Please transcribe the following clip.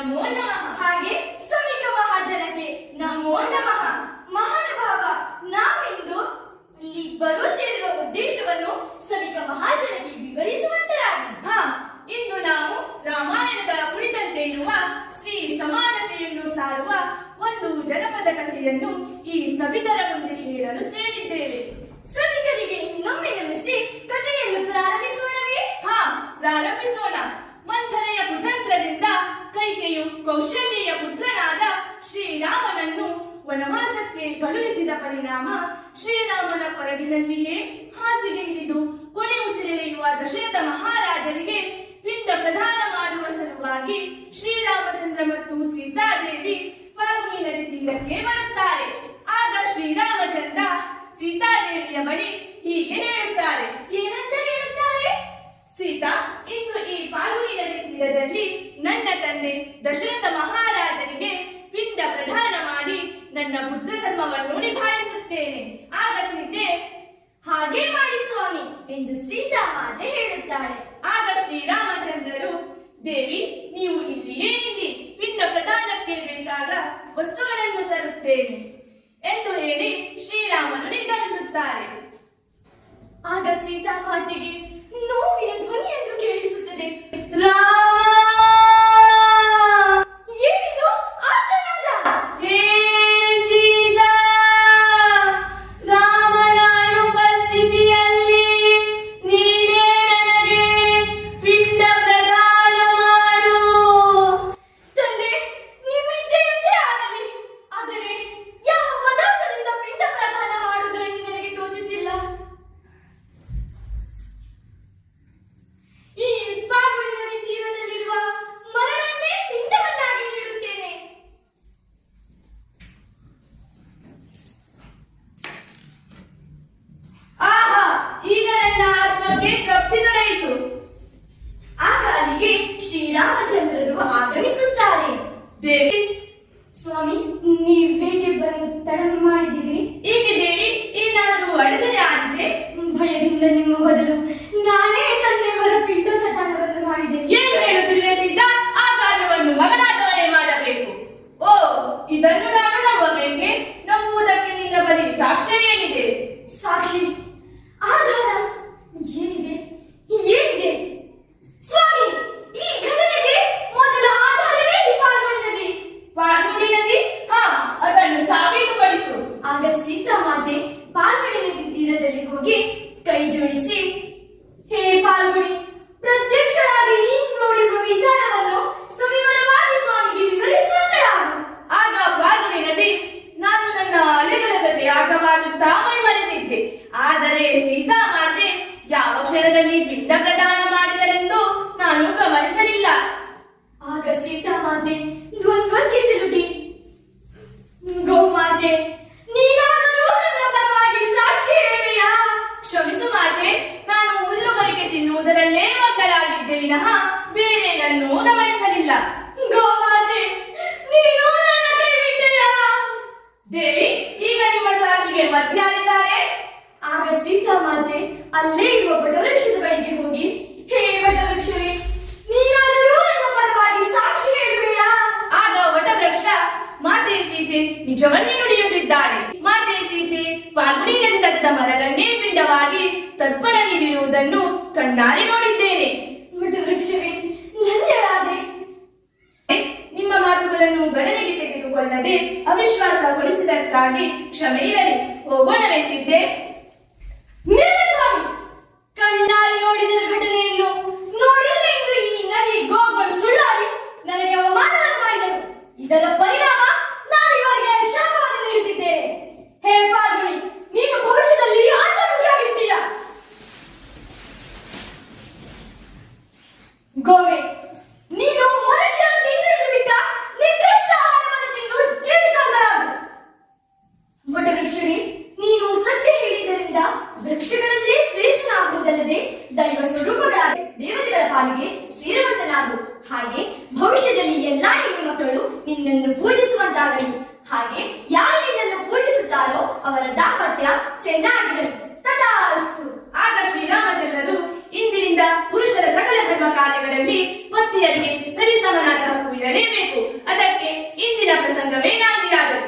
ನಮೋ ನಮಃ. ಹಾಗೆ ಸಭಿಕ ಮಹಾಜನಕ್ಕೆ ನಮೋ ನಮಃ. ಮಹಾನುಭಾವ, ನಾವಿಂದು ಇಲ್ಲಿಬ್ಬರೂ ಸೇರಿರುವ ಉದ್ದೇಶವನ್ನು ಸಭಿಕ ಮಹಾಜನಕ್ಕೆ ವಿವರಿಸುವಂತರಾಗಿ. ಇಂದು ನಾವು ರಾಮಾಯಣದ ಕುರಿತಂತೆ ಇರುವ ಸ್ತ್ರೀ ಸಮಾನತೆಯನ್ನು ಸಾರುವ ಒಂದು ಜನಪದ ಕಥೆಯನ್ನು ಈ ಸಭಿಕರ ಮುಂದೆ ಹೇಳಲು ಸೇರಿದ್ದೇವೆ. ಸಭಿಕರಿಗೆ ಇನ್ನೊಮ್ಮೆ ನಮಿಸಿ ಕಥೆಯನ್ನು ಪ್ರಾರಂಭಿಸೋಣವೇ? ಪ್ರಾರಂಭಿಸೋಣ. ಮಂಥನೆಯ ಕುತಂತ್ರದಿಂದ ಕೈಕೆಯು ಕೌಶಲ್ಯೆಯ ಪುತ್ರನಾದ ಶ್ರೀರಾಮನನ್ನು ವನವಾಸಕ್ಕೆ ಕಳುಹಿಸಿದ ಪರಿಣಾಮ ಶ್ರೀರಾಮನ ಕೊರಗಿನಲ್ಲಿಯೇ ಹಾಸಿಗೆ ಹಿಡಿದು ಕೊನೆ ಉಸಿರೆಳೆಯುವ ದಶರಥ ಮಹಾರಾಜರಿಗೆ ಪಿಂಡ ಪ್ರದಾನ ಮಾಡುವ ಸಲುವಾಗಿ ಶ್ರೀರಾಮಚಂದ್ರ ಮತ್ತು ಸೀತಾದೇವಿ ಫಾಲ್ಗುಣಿ ನದಿ ತೀರಕ್ಕೆ ಬರುತ್ತಾರೆ. ಆಗ ಶ್ರೀರಾಮಚಂದ್ರ ಸೀತಾದೇವಿಯ ಬಳಿ ಹೀಗೆ ಹೇಳುತ್ತಾರೆ. ಏನಂತ ಹೇಳುತ್ತಾರೆ? ಸೀತಾ, ಇಂದು ಈ ಫಾಲ್ಗುಣಿ ನದಿ ತೀರದಲ್ಲಿ ನನ್ನ ತಂದೆ ದಶರಥ ಮಹಾರಾಜನಿಗೆ ಪಿಂಡ ಪ್ರದಾನ ಮಾಡಿ ನನ್ನ ಬುದ್ಧ ಧರ್ಮವನ್ನು ನಿಭಾಯಿಸುತ್ತೇನೆ. ಆಗ ಸೀತೆ, ಹಾಗೆ ಮಾಡಿ ಸ್ವಾಮಿ ಎಂದು ಸೀತಾ ಮಾತೆ ಹೇಳುತ್ತಾಳೆ. ಆಗ ಶ್ರೀರಾಮಚಂದ್ರರು, ದೇವಿ, ನೀವು ಇಲ್ಲಿಯೇ ನಿಲ್ಲಿ, ಪಿಂಡ ಪ್ರದಾನಕ್ಕೆ ಬೇಕಾದ ವಸ್ತುಗಳನ್ನು ತರುತ್ತೇನೆ ಎಂದು ಹೇಳಿ ಶ್ರೀರಾಮನು ನಿರ್ಗಮಿಸುತ್ತಾರೆ. ಆಗ ಸೀತಾ ಮಾತೆಗೆ ನೋವಿನ ಧ್ವನಿಯನ್ನು ಕೇಳಿಸುತ್ತದೆ. ಏನಿದು ಆರ್ತನಾದ? ಹೇ ಸೀತಾ, ರಾಮನ ಅನುಪಸ್ಥಿತಿಯಲ್ಲಿ ನೀನೇ ನನಗೆ ಪಿಂಡ ಪ್ರದಾನ ಮಾಡು. ತಂದೆ, ನಿಮ್ಮ ಇಚ್ಛೆಯಂತೆ ಆಗಲಿ. ಆದರೆ ಯಾವ ಪದಾರ್ಥದಿಂದ ಪಿಂಡ ಪ್ರದಾನ ಮಾಡುವುದು ಎಂದು ನನಗೆ ತೋಚುತ್ತಿಲ್ಲ. ಈ ಫಾಲ್ಗುಣಿ ನದಿ ತೀರದಲ್ಲಿರುವ ಮರಳನ್ನೇ ಪಿಂಡವನ್ನಾಗಿ ನೀಡುತ್ತೇನೆ. ಆಹಾ, ಈಗ ನನ್ನ ಆತ್ಮಕ್ಕೆ ತೃಪ್ತಿ ದೊರೆಯಿತು. ಆಗ ಅಲ್ಲಿಗೆ ಶ್ರೀರಾಮಚಂದ್ರರು ಆಗಮಿಸುತ್ತಾರೆ. ದೇವಿ, ಸ್ವಾಮಿ, ನೀವೇಕೆ ತಡ ಮಾಡಿದ್ದೀರಿ? ಏಕೆ ದೇವಿ, ಏನಾದರೂ ಅಡಚಣೆ ಆಗಿದೆ? ಭಯದಿಂದ ನಿಮ್ಮ ಬದಲು ನಾನೇ ತಂದೆಯವರ ಪಿಂಡ ಪ್ರದಾನವನ್ನು ಮಾಡಿದೆ. ಏನು ಹೇಳುತ್ತಿರುವೆ ಸೀತಾ? ಆ ಕಾರ್ಯವನ್ನು ಮಗನಾದವನೇ ಮಾಡಬೇಕು. ಓ, ಇದನ್ನು ನಾನು ನಂಬಬೇಕೆ? ನಂಬುವುದಕ್ಕೆ ನಿನ್ನ ಬಳಿ ಸಾಕ್ಷ್ಯ ಏನಿದೆ? ಸಾಕ್ಷಿ, ಆಧಾರ ಏನಿದೆ? ಏನಿದೆ ಸ್ವಾಮಿ? ಈ ಘಟನೆಗೆ ಮೊದಲ ಆಧಾರವೇ ಈ ಫಾಲ್ಗುಣಿ ನದಿ. ಫಾಲ್ಗುಣಿ ನದಿ? ಅದನ್ನು ಸಾಬೀತುಪಡಿಸು. ಆಗ ಸೀತಾ ಮಾತೆ ಫಾಲ್ಗುಣಿ ನದಿ ತೀರದಲ್ಲಿ ಹೋಗಿ ಕೈ ಜೋಡಿಸಿ, ಹೇ ಫಾಲ್ಗುಣಿ, ಪ್ರತ್ಯಕ್ಷವಾಗಿ ನೀನು ನೋಡಿರುವ ವಿಚಾರವನ್ನು ಸವಿವರವಾಗಿ ಸ್ವಾಮಿಗೆ ವಿವರಿಸುವಂತರಾಗು. ಆಗ ಫಾಲ್ಗುಣಿ ನದಿ, ನಾನು ನನ್ನ ಅಲೆಗಳ ಜೊತೆ ಆಟವಾಡುತ್ತಾ ಮೈಮರೆತಿದ್ದೆ. ಆದರೆ ಸೀತಾ ಮಾತೆ ಯಾವ ಕ್ಷಣದಲ್ಲಿ ಪಿಂಡ ಪ್ರದಾನ ಮಾಡಿದರೆಂದು ನಾನು ಗಮನಿಸಲಿಲ್ಲ. ಆಗ ಸೀತಾ ಮಾತೆ ದ್ವಂದ್ವಕ್ಕೆ ಸಿಲುಕಿ, ಗೋಮಾತೆ, ನೀನಾದರೂ ನನ್ನ ಪರವಾಗಿ ಸಾಕ್ಷಿ ಹೇಳುವೆಯಾ? ಕ್ಷಮಿಸು ಮಾತೆ, ನಾನು ಹುಲ್ಲುಗರಿಗೆ ತಿನ್ನುವುದರಲ್ಲೇ ಮಕ್ಕಳಾಗಿದ್ದೆ ವಿನಃ ಬೇರೇನನ್ನೂ ಗಮನಿಸಲಿಲ್ಲ. ಗೋಮಾತೆ, ನೀನು ನನ್ನ ಕೈ ಬಿಟ್ಟೆಯಾ? ದೇವಿ, ಈಗ ನಿಮ್ಮ ಸಾಕ್ಷಿಗೆ ಮಧ್ಯಾಹ್ನಿದ್ದಾರೆ. ಆಗ ಸೀತಾ ಮಾತೆ ಅಲ್ಲೇ ಇರುವ ವಟವೃಕ್ಷದ ಬಳಿಗೆ ಹೋಗಿ, ಹೇ ವಟವೃಕ್ಷವೇ, ನೀನಾದರೂ ನನ್ನ ಪರವಾಗಿ ಸಾಕ್ಷಿ ಹೇಳುವೆಯಾ? ಆಗ ವಟವೃಕ್ಷ, ಮಾತೆ ಸೀತೆ ನಿಜವನ್ನೇ ನುಡಿಯುತ್ತಿದ್ದಾಳೆ. ಮಾತೆ ಸೀತೆ ಫಾಲ್ಗುಣಿ ನದಿ ತಟದ ಮರಳನ್ನೇ ಪಿಂಡವಾಗಿ ತರ್ಪಣ ನೀಡಿರುವುದನ್ನು ಕಣ್ಣಾರೆ ನೋಡಿದ್ದೇನೆ. ವಟವೃಕ್ಷವೇ, ಧನ್ಯರಾದೆ. ನಿಮ್ಮ ಮಾತುಗಳನ್ನು ಗಣನೆಗೆ ತೆಗೆದುಕೊಳ್ಳದೆ ಅವಿಶ್ವಾಸಗೊಳಿಸಿದಕ್ಕಾಗಿ ಕ್ಷಮೆ ಇರಲಿ. ಹೋಗೋಣವೇ ಸೀತೆ? ನಿಲ್ಲು ಸ್ವಾಮಿ, ಕಣ್ಣಾರೆ ನೋಡಿದ ಘಟನೆಯನ್ನು ನೋಡಿಲ್ಲ ಎಂದು ಈ ನದಿ ಗೋಗಳು ಸುಳ್ಳಾಡಿ ನನಗೆ ಅವಮಾನವನ್ನು ಮಾಡಿದರು. ಇದರ ಪರಿಣಾಮ ನಾನು ಇವರಿಗೆ ಶಾಪವನ್ನು ನೀಡುತ್ತಿದ್ದೇನೆ. ಹೇ ಫಾಲ್ಗುಣಿ, ನೀನು ಭವಿಷ್ಯದಲ್ಲಿ ಅಂತರ್ಮುಖಿಯಾಗಿದ್ದೀಯ. ಗೋವೆ, ನೀನು ಮನುಷ್ಯನ ತಿಂದು ಬಿಟ್ಟ ನಿಕೃಷ್ಟ ಆಹಾರವನ್ನು ತಿಂದು ಜೀವಿಸಲಾಗದು. ವಟವೃಕ್ಷವೇ, ನೀನು ಸತ್ಯ ಹೇಳಿದ್ದರಿಂದ ವೃಕ್ಷಗಳಲ್ಲೇ ಶ್ರೇಷ್ಠನಾಗುವುದಲ್ಲದೆ ದೈವ ಸ್ವರೂಪಗಳಾದ ದೇವತೆಗಳ ಪಾಲಿಗೆ ಸೇರುವಂತನಾಗು. ಹಾಗೆ ಭವಿಷ್ಯದಲ್ಲಿ ಎಲ್ಲಾ ಹೆಣ್ಣು ಮಕ್ಕಳು ನಿನ್ನನ್ನು ಪೂಜಿಸುವಂತಾಗಲಿ. ಹಾಗೆ ಯಾರು ನಿನ್ನನ್ನು ಪೂಜಿಸುತ್ತಾರೋ ಅವರ ದಾಂಪತ್ಯ ಚೆನ್ನಾಗಿರಲಿ. ತಥಾಸ್ತು. ಆಗ ಶ್ರೀರಾಮಚಂದ್ರರು ಇಂದಿನಿಂದ ಪುರುಷರ ಸಕಲ ಧರ್ಮ ಕಾರ್ಯಗಳಲ್ಲಿ ಪತ್ನಿ ಪತ್ನಿಯರಿಗೆ ಸರಿಸಮನಾದ ಹಕ್ಕು ಇರಲೇಬೇಕು. ಅದಕ್ಕೆ ಇಂದಿನ ಪ್ರಸಂಗವೇ ನಾಂದಿಯಾದವು.